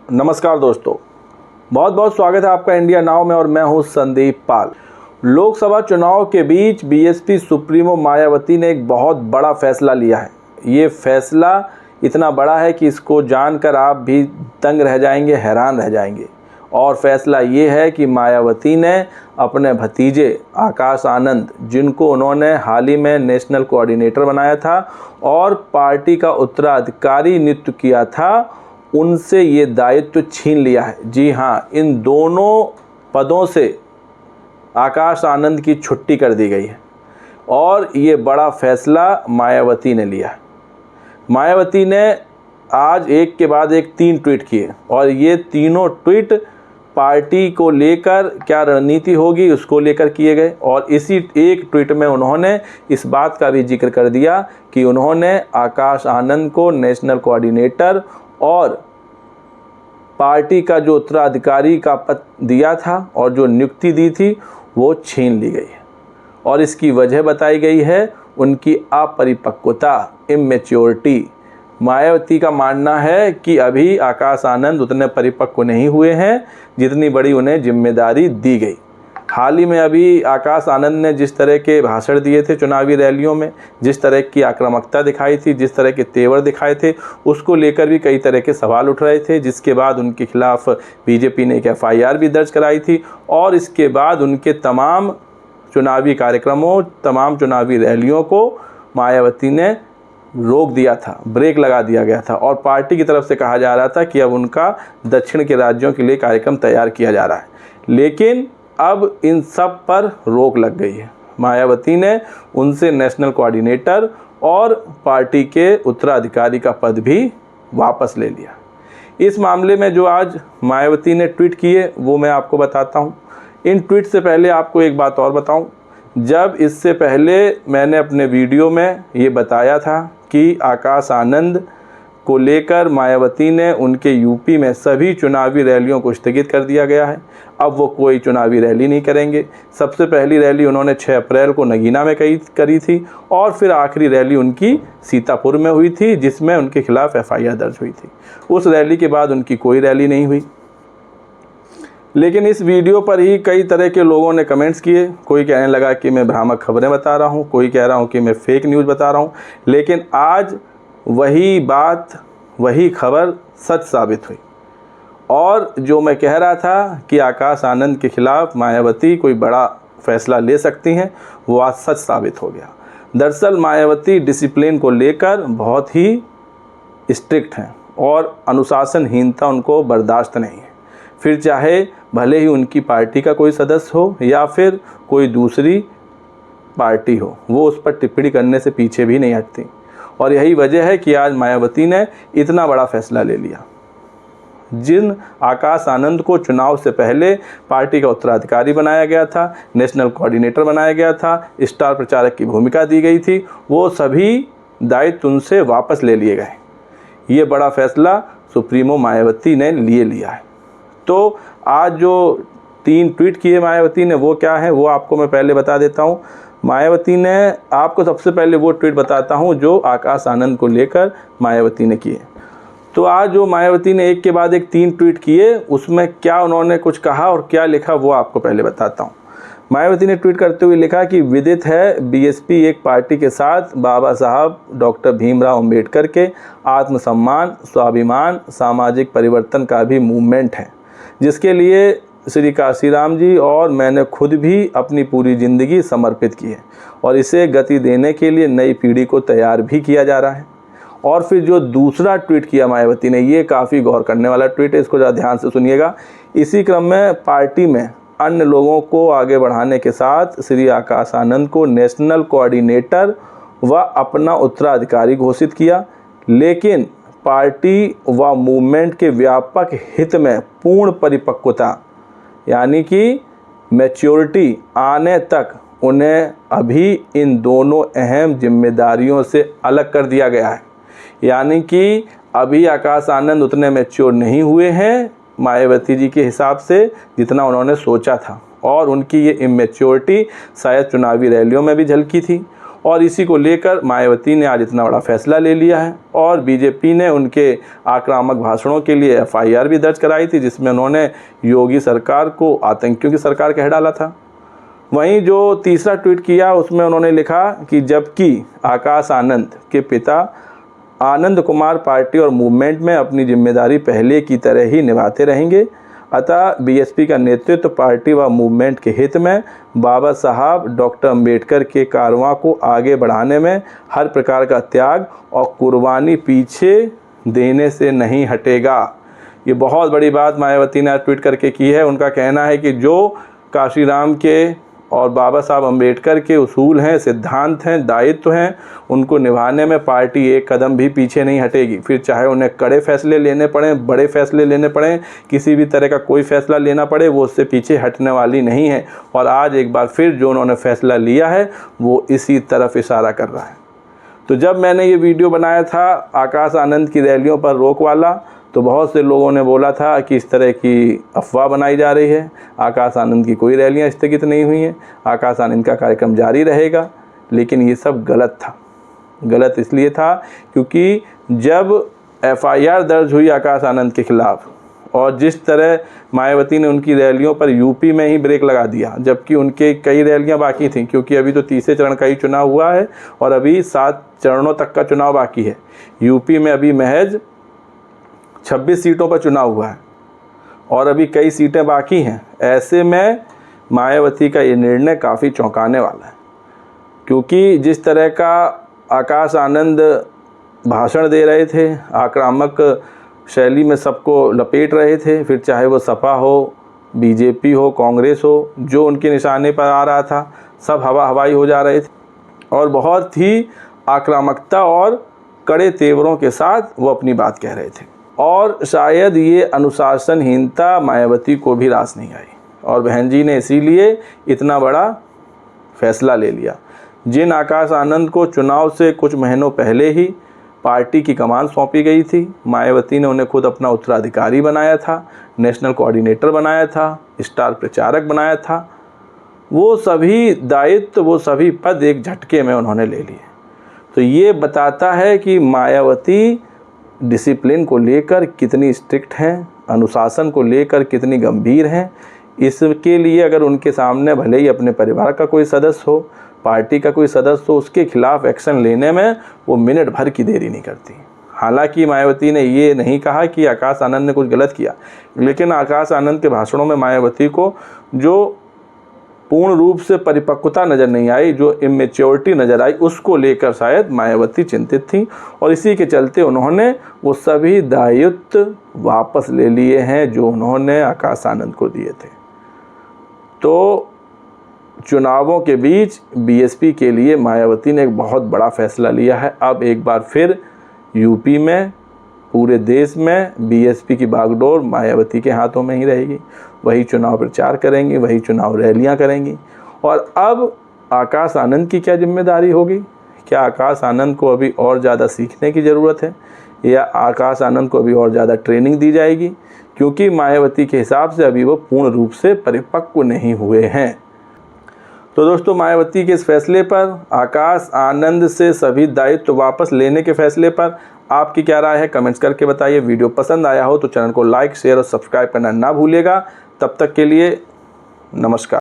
नमस्कार दोस्तों, बहुत बहुत स्वागत है आपका इंडिया नाउ में और मैं हूं संदीप पाल। लोकसभा चुनाव के बीच बीएसपी सुप्रीमो मायावती ने एक बहुत बड़ा फैसला लिया है। ये फैसला इतना बड़ा है कि इसको जानकर आप भी दंग रह जाएंगे, हैरान रह जाएंगे। और फैसला ये है कि मायावती ने अपने भतीजे आकाश आनंद, जिनको उन्होंने हाल ही में नेशनल कोऑर्डिनेटर बनाया था और पार्टी का उत्तराधिकारी नियुक्त किया था, उनसे ये दायित्व छीन लिया है। जी हाँ, इन दोनों पदों से आकाश आनंद की छुट्टी कर दी गई है और ये बड़ा फैसला मायावती ने लिया है। मायावती ने आज एक के बाद एक 3 ट्वीट किए और ये तीनों ट्वीट पार्टी को लेकर क्या रणनीति होगी उसको लेकर किए गए। और इसी एक ट्वीट में उन्होंने इस बात का भी जिक्र कर दिया कि उन्होंने आकाश आनंद को नेशनल कोऑर्डिनेटर और पार्टी का जो उत्तराधिकारी का पद दिया था और जो नियुक्ति दी थी वो छीन ली गई है। और इसकी वजह बताई गई है उनकी अपरिपक्वता, इमैच्योरिटी। मायावती का मानना है कि अभी आकाश आनंद उतने परिपक्व नहीं हुए हैं जितनी बड़ी उन्हें जिम्मेदारी दी गई। हाल ही में अभी आकाश आनंद ने जिस तरह के भाषण दिए थे चुनावी रैलियों में, जिस तरह की आक्रामकता दिखाई थी, जिस तरह के तेवर दिखाए थे, उसको लेकर भी कई तरह के सवाल उठ रहे थे। जिसके बाद उनके खिलाफ बीजेपी ने एक FIR भी दर्ज कराई थी और इसके बाद उनके तमाम चुनावी कार्यक्रमों, तमाम चुनावी रैलियों को मायावती ने रोक दिया था, ब्रेक लगा दिया गया था। और पार्टी की तरफ से कहा जा रहा था कि अब उनका दक्षिण के राज्यों के लिए कार्यक्रम तैयार किया जा रहा है। लेकिन अब इन सब पर रोक लग गई है। मायावती ने उनसे नेशनल कोऑर्डिनेटर और पार्टी के उत्तराधिकारी का पद भी वापस ले लिया। इस मामले में जो आज मायावती ने ट्वीट किए वो मैं आपको बताता हूँ। इन ट्वीट से पहले आपको एक बात और बताऊँ। जब इससे पहले मैंने अपने वीडियो में ये बताया था कि आकाश आनंद को लेकर मायावती ने उनके यूपी में सभी चुनावी रैलियों को स्थगित कर दिया गया है। अब वो कोई चुनावी रैली नहीं करेंगे। सबसे पहली रैली उन्होंने 6 अप्रैल को नगीना में करी थी और फिर आखिरी रैली उनकी सीतापुर में हुई थी जिसमें उनके खिलाफ FIR दर्ज हुई थी। उस रैली के बाद उनकी कोई रैली नहीं हुई। लेकिन इस वीडियो पर ही कई तरह के लोगों ने कमेंट्स किए। कोई कहने लगा कि मैं भ्रामक खबरें बता रहा हूँ, कोई कह रहा हूँ कि मैं फेक न्यूज़ बता रहा हूँ। लेकिन आज वही बात, वही खबर सच साबित हुई। और जो मैं कह रहा था कि आकाश आनंद के खिलाफ मायावती कोई बड़ा फैसला ले सकती हैं, वो आज सच साबित हो गया। दरअसल मायावती डिसिप्लिन को लेकर बहुत ही स्ट्रिक्ट हैं और अनुशासनहीनता उनको बर्दाश्त नहीं है। फिर चाहे भले ही उनकी पार्टी का कोई सदस्य हो या फिर कोई दूसरी पार्टी हो, वो उस पर टिप्पणी करने से पीछे भी नहीं हटती। और यही वजह है कि आज मायावती ने इतना बड़ा फैसला ले लिया। जिन आकाश आनंद को चुनाव से पहले पार्टी का उत्तराधिकारी बनाया गया था, नेशनल कोऑर्डिनेटर बनाया गया था, स्टार प्रचारक की भूमिका दी गई थी, वो सभी दायित्व उनसे वापस ले लिए गए। ये बड़ा फैसला सुप्रीमो मायावती ने लिया है। तो आज जो 3 ट्वीट किए मायावती ने वो क्या है वो आपको मैं पहले बता देता हूँ। मायावती ने, आपको सबसे पहले वो ट्वीट बताता हूँ जो आकाश आनंद को लेकर मायावती ने किए। तो आज जो मायावती ने एक के बाद एक 3 ट्वीट किए, उसमें क्या उन्होंने कुछ कहा और क्या लिखा वो आपको पहले बताता हूँ। मायावती ने ट्वीट करते हुए लिखा कि विदित है बीएसपी एक पार्टी के साथ बाबा साहब डॉक्टर भीमराव अंबेडकर के आत्मसम्मान, स्वाभिमान, सामाजिक परिवर्तन का भी मूवमेंट है, जिसके लिए श्री काशीराम जी और मैंने खुद भी अपनी पूरी ज़िंदगी समर्पित की है और इसे गति देने के लिए नई पीढ़ी को तैयार भी किया जा रहा है। और फिर जो दूसरा ट्वीट किया मायावती ने, ये काफ़ी गौर करने वाला ट्वीट है, इसको ज़रा ध्यान से सुनिएगा। इसी क्रम में पार्टी में अन्य लोगों को आगे बढ़ाने के साथ श्री आकाश आनंद को नेशनल कोऑर्डिनेटर व अपना उत्तराधिकारी घोषित किया। लेकिन पार्टी व मूवमेंट के व्यापक हित में पूर्ण परिपक्वता यानी कि मैच्योरिटी आने तक उन्हें अभी इन दोनों अहम जिम्मेदारियों से अलग कर दिया गया है। यानी कि अभी आकाश आनंद उतने मैच्योर नहीं हुए हैं मायावती जी के हिसाब से जितना उन्होंने सोचा था। और उनकी ये इमेच्योरिटी शायद चुनावी रैलियों में भी झलकी थी और इसी को लेकर मायावती ने आज इतना बड़ा फैसला ले लिया है और बीजेपी ने उनके आक्रामक भाषणों के लिए एफआईआर भी दर्ज कराई थी, जिसमें उन्होंने योगी सरकार को आतंकियों की सरकार कह डाला था। वहीं जो तीसरा ट्वीट किया उसमें उन्होंने लिखा कि जबकि आकाश आनंद के पिता आनंद कुमार पार्टी और मूवमेंट में अपनी जिम्मेदारी पहले की तरह ही निभाते रहेंगे, अतः बीएसपी का नेतृत्व पार्टी व मूवमेंट के हित में बाबा साहब डॉक्टर अंबेडकर के कारवां को आगे बढ़ाने में हर प्रकार का त्याग और कुर्बानी पीछे देने से नहीं हटेगा। ये बहुत बड़ी बात मायावती ने आज ट्वीट करके की है। उनका कहना है कि जो काशीराम के और बाबा साहब अंबेडकर के उसूल हैं, सिद्धांत हैं, दायित्व हैं, उनको निभाने में पार्टी एक कदम भी पीछे नहीं हटेगी। फिर चाहे उन्हें कड़े फैसले लेने पड़ें, बड़े फैसले लेने पड़ें, किसी भी तरह का कोई फैसला लेना पड़े, वो उससे पीछे हटने वाली नहीं है। और आज एक बार फिर जो उन्होंने फैसला लिया है वो इसी तरफ इशारा कर रहा है। तो जब मैंने ये वीडियो बनाया था आकाश आनंद की रैलियों पर रोक वाला, तो बहुत से लोगों ने बोला था कि इस तरह की अफवाह बनाई जा रही है, आकाश आनंद की कोई रैलियां स्थगित नहीं हुई हैं, आकाश आनंद का कार्यक्रम जारी रहेगा। लेकिन ये सब गलत था। गलत इसलिए था क्योंकि जब एफआईआर दर्ज हुई आकाश आनंद के खिलाफ और जिस तरह मायावती ने उनकी रैलियों पर यूपी में ही ब्रेक लगा दिया, जबकि उनके कई रैलियां बाकी थीं, क्योंकि अभी तो तीसरे चरण का ही चुनाव हुआ है और अभी 7 चरणों तक का चुनाव बाकी है। यूपी में अभी महज 26 सीटों पर चुनाव हुआ है और अभी कई सीटें बाकी हैं। ऐसे में मायावती का ये निर्णय काफ़ी चौंकाने वाला है, क्योंकि जिस तरह का आकाश आनंद भाषण दे रहे थे, आक्रामक शैली में सबको लपेट रहे थे, फिर चाहे वो सपा हो, बीजेपी हो, कांग्रेस हो, जो उनके निशाने पर आ रहा था, सब हवा हवाई हो जा रहे थे और बहुत ही आक्रामकता और कड़े तेवरों के साथ वो अपनी बात कह रहे थे। और शायद ये अनुशासनहीनता मायावती को भी रास नहीं आई और बहन जी ने इसीलिए इतना बड़ा फैसला ले लिया। जिन आकाश आनंद को चुनाव से कुछ महीनों पहले ही पार्टी की कमान सौंपी गई थी, मायावती ने उन्हें खुद अपना उत्तराधिकारी बनाया था, नेशनल कोऑर्डिनेटर बनाया था, स्टार प्रचारक बनाया था, वो सभी दायित्व, वो सभी पद एक झटके में उन्होंने ले लिए। तो ये बताता है कि मायावती डिसिप्लिन को लेकर कितनी स्ट्रिक्ट हैं, अनुशासन को लेकर कितनी गंभीर हैं। इसके लिए अगर उनके सामने भले ही अपने परिवार का कोई सदस्य हो, पार्टी का कोई सदस्य हो, उसके खिलाफ एक्शन लेने में वो मिनट भर की देरी नहीं करती। हालांकि मायावती ने ये नहीं कहा कि आकाश आनंद ने कुछ गलत किया, लेकिन आकाश आनंद के भाषणों में मायावती को जो पूर्ण रूप से परिपक्वता नज़र नहीं आई, जो इमेच्योरिटी नज़र आई, उसको लेकर शायद मायावती चिंतित थी और इसी के चलते उन्होंने वो सभी दायित्व वापस ले लिए हैं जो उन्होंने आकाश आनंद को दिए थे। तो चुनावों के बीच बीएसपी के लिए मायावती ने एक बहुत बड़ा फैसला लिया है। अब एक बार फिर यूपी में, पूरे देश में बीएसपी की बागडोर मायावती के हाथों में ही रहेगी। वही चुनाव प्रचार करेंगी, वही चुनाव रैलियां करेंगी। और अब आकाश आनंद की क्या जिम्मेदारी होगी? क्या आकाश आनंद को अभी और ज़्यादा सीखने की ज़रूरत है या आकाश आनंद को अभी और ज़्यादा ट्रेनिंग दी जाएगी? क्योंकि मायावती के हिसाब से अभी वो पूर्ण रूप से परिपक्व नहीं हुए हैं। तो दोस्तों, मायावती के इस फैसले पर, आकाश आनंद से सभी दायित्व वापस लेने के फैसले पर आपकी क्या राय है? कमेंट्स करके बताइए। वीडियो पसंद आया हो तो चैनल को लाइक, शेयर और सब्सक्राइब करना ना भूलिएगा। तब तक के लिए नमस्कार।